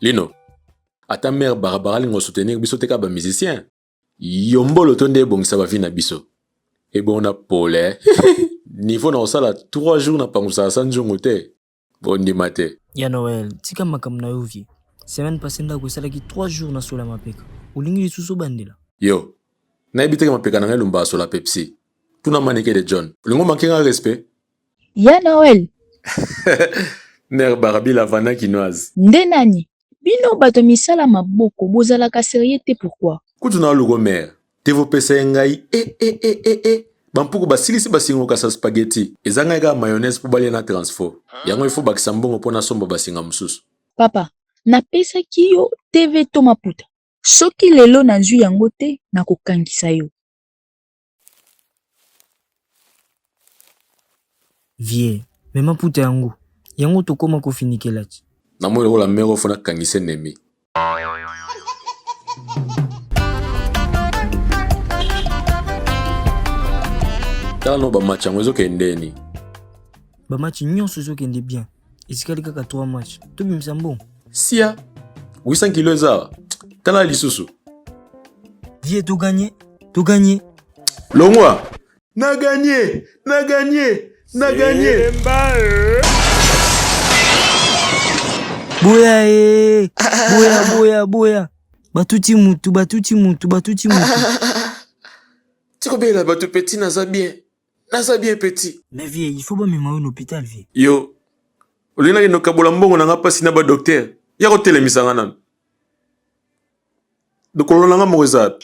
Lino, ata mère Barbara lingo soutenir biso teka ba musicien. Yombolo tonde bongisa ba vie na biso. Et bon na pole. Niveau na osala 3 jours na pangusa sa njongo te. Bon di mate. Ya Noël, tika makam na yo vie. Semaine passée ndako esalaki 3 jours na sola mapeka. Olingi lisusu bandela. Yo, na ebiteke mapeka na ngai lumba sola Pepsi. Tuna maneke de John. Olingo mankenga respect. Ya Noël. Mère Barbie la vana quinoise. Nde nani? Bino bato misala maboko bozalaka sérieux te pourquoi? Kutu na lugo mère. Tevo pesa ngai Bampuku basilisi basingo kasa spaghetti. Ezanga ega mayonnaise po balia na transfo. Yango ifo bakisa mbongo pona somba basinga mususu. Papa, napesaki yo TV to maputa. Soki lelo nazwi yango te nakokangisa yo. Vie, me maputa yango. Yango tokoma kofinikela ti. Na mo lokola mero fona kangise nemi. Tala no ba match yango ezokendeni. Ba match nyonso ezokende bien. Esikali kaka 3 match. Tobimisa mbongo. Sia. 800 kilo eza. Tala lisusu. Vie to gagné. Longwa. Na gagné. Boya. Batuti mutu. Tiko bela batu petit naza bien petit. Mais vie, il faut pas me mettre en hôpital vie. Yo. Olina ki no kabola mbongo na nga pasi na ba docteur. Ya ko telemisa nga nanu. Dokolo na nga mo eza.